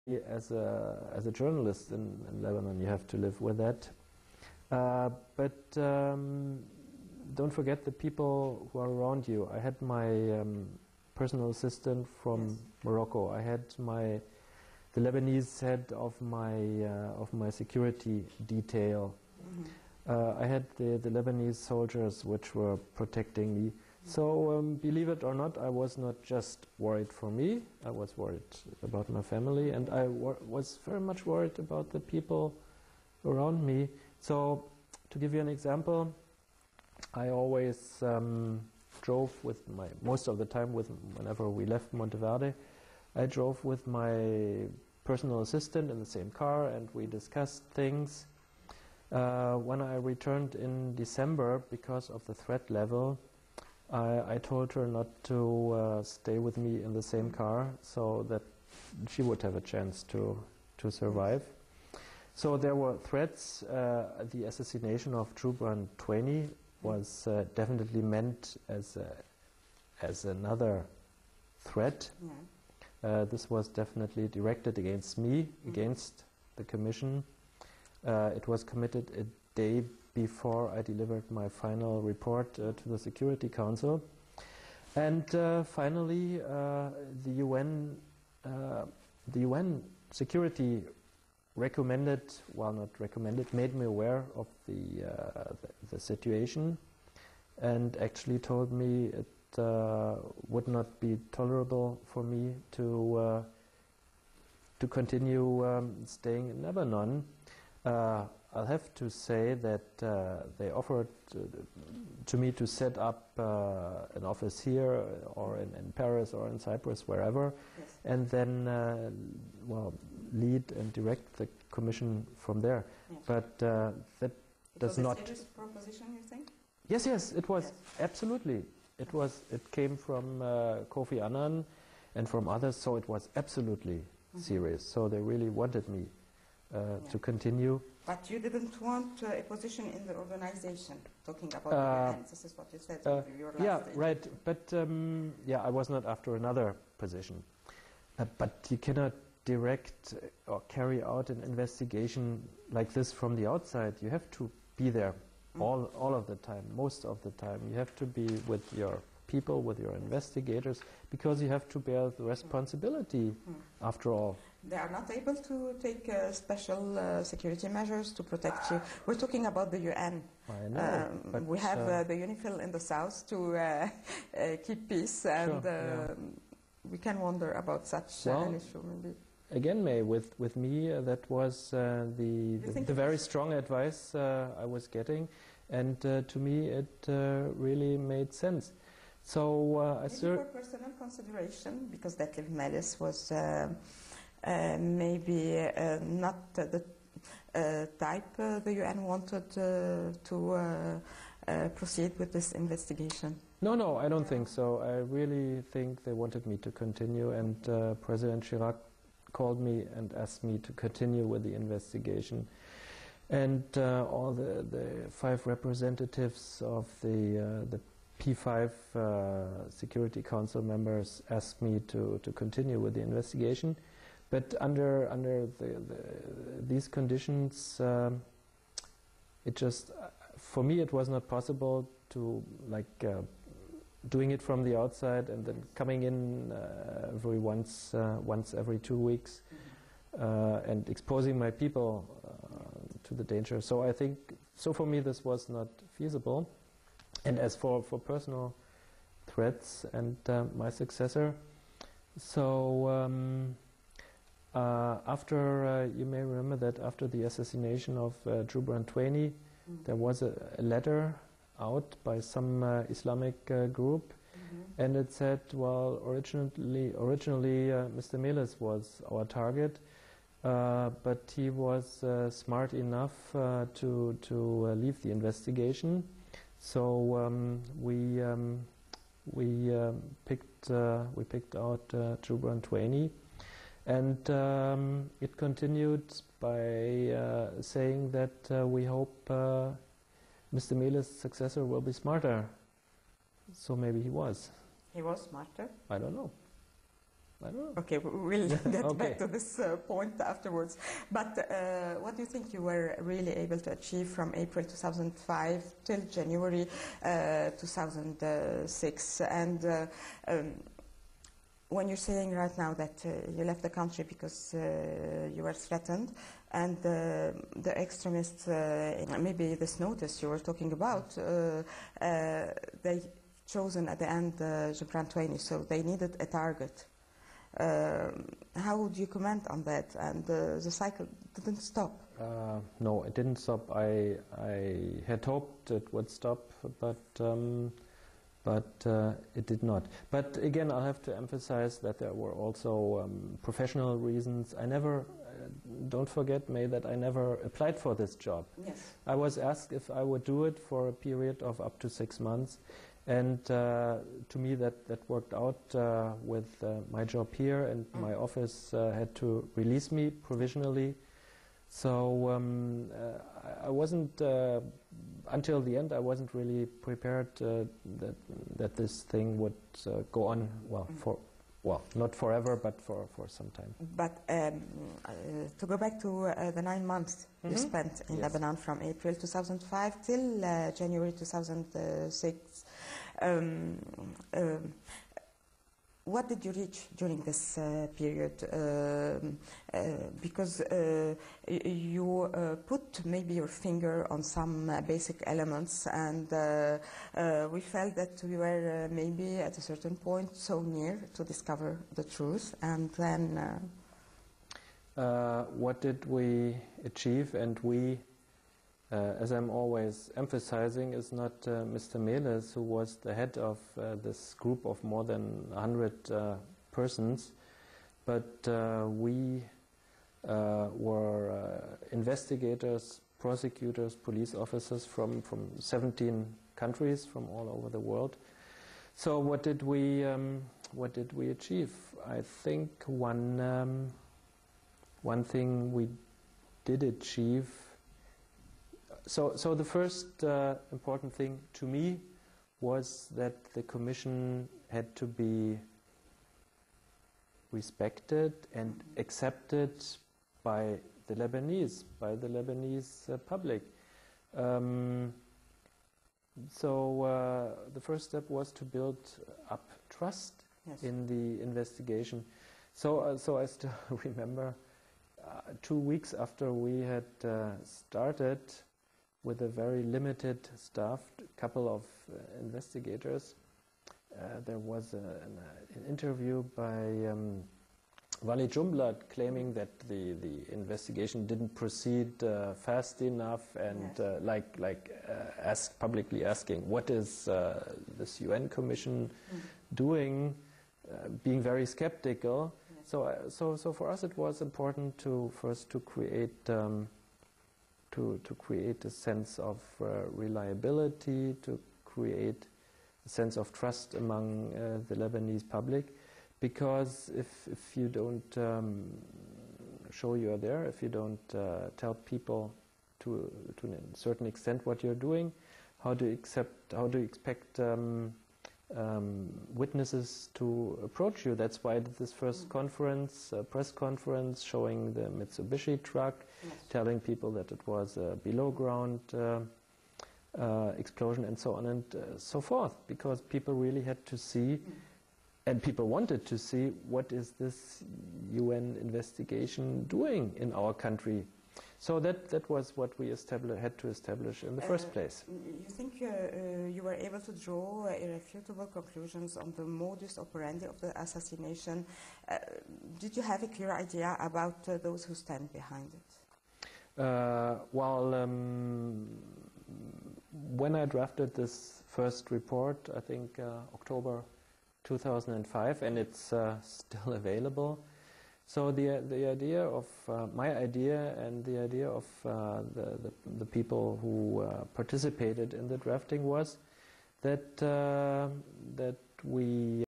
as a journalist in Lebanon, you have to live with that. But don't forget the people who are around you. I had my personal assistant from Morocco. I had the Lebanese head of my security detail. I had the Lebanese soldiers which were protecting me. So believe it or not, I was not just worried for me. I was worried about my family, and I was very much worried about the people around me. So to give you an example, I always drove with most of the time whenever we left Monteverde, I drove with my personal assistant in the same car, and we discussed things. When I returned in December, because of the threat level, I told her not to stay with me in the same car, so that she would have a chance to survive. So there were threats. The assassination of jor2a was definitely meant as another threat. This was definitely directed against me, against the Commission. It was committed a day before I delivered my final report to the Security Council. And finally, the UN security made me aware of the situation, and actually told me it would not be tolerable for me to continue staying in Lebanon. I'll have to say that they offered to me to set up an office here, or in Paris, or in Cyprus, wherever, and then lead and direct the Commission from there. But that does not. Was it a serious proposition, you think? Yes, it was absolutely. It came from Kofi Annan and from others, so it was absolutely serious. So they really wanted me to continue. But you didn't want a position in the organization, talking about the UN. This is what you said in your last interview. Right. But I was not after another position. But you cannot direct or carry out an investigation like this from the outside. You have to be there all of the time, most of the time. You have to be with your people, with your investigators, because you have to bear the responsibility after all. They are not able to take special security measures to protect you. We're talking about the UN. I know. But we have the UNIFIL in the south to keep peace, and we can wonder about such an issue, maybe. Again, May, with me, that was the very strong advice I was getting, and to me it really made sense. So for personal consideration, because detliv melis was maybe not the type the UN wanted to proceed with this investigation. No, I don't think so. I really think they wanted me to continue, and President Chirac called me and asked me to continue with the investigation. And all the 5 representatives of the P5 Security Council members asked me to continue with the investigation. But under these conditions, for me it was not possible to doing it from the outside and then coming in once every 2 weeks and exposing my people to the danger. So I think, for me this was not feasible. And as for personal threats and my successor, so after, you may remember that after the assassination of jor2a, there was a letter out by some Islamic group, and it said, well, originally Mr. Melis was our target, but he was smart enough to leave the investigation. So we picked out jor2a, and it continued by saying that we hope Mr. Melis' successor will be smarter. So maybe he was. He was smarter? I don't know. I don't know. Okay, we'll get Okay. back to this point afterwards. But what do you think you were really able to achieve from April 2005 till January 2006? And when you're saying right now that you left the country because you were threatened, and the extremists, maybe this notice you were talking about, they chosen at the end jor2a, so they needed a target. How would you comment on that? And the cycle didn't stop. No, it didn't stop. I had hoped it would stop, but it did not. But again, I'll have to emphasize that there were also professional reasons. I never, don't forget, May, that I never applied for this job. Yes. I was asked if I would do it for a period of up to 6 months. And to me that worked out with my job here, and my office had to release me provisionally. So I wasn't, until the end, I wasn't really prepared that this thing would go on, well, not forever, but for some time. But to go back to the 9 months you spent in Lebanon from April 2005 till January 2006, what did you reach during this period? Because you put maybe your finger on some basic elements, and we felt that we were maybe at a certain point so near to discover the truth. And then what did we achieve? And we, as I'm always emphasizing, is not Mr. Melis, who was the head of this group of more than 100 persons, but we were investigators, prosecutors, police officers from 17 countries from all over the world. So what did we achieve? I think one thing we did achieve. So the first important thing to me was that the Commission had to be respected and accepted by the Lebanese public. So the first step was to build up trust in the investigation. So I still remember 2 weeks after we had started, with a very limited staff, couple of investigators, there was an interview by Walid Jumblat claiming that the investigation didn't proceed fast enough, and publicly asking, what is this UN Commission doing, being very skeptical. Yes. So for us it was important to first create to create a sense of reliability, to create a sense of trust among the Lebanese public, because if you don't show you're there, if you don't tell people to a certain extent what you're doing, how do you expect witnesses to approach you? That's why I did this first conference, press conference, showing the Mitsubishi truck, telling people that it was a below ground explosion, and so on and so forth, because people really had to see, and people wanted to see, what is this UN investigation doing in our country. So that was what we had to establish in the first place. You think you were able to draw irrefutable conclusions on the modus operandi of the assassination? Did you have a clear idea about those who stand behind it? When I drafted this first report, I think October 2005, and it's still available. So the idea of my idea and the idea of the people who participated in the drafting was that we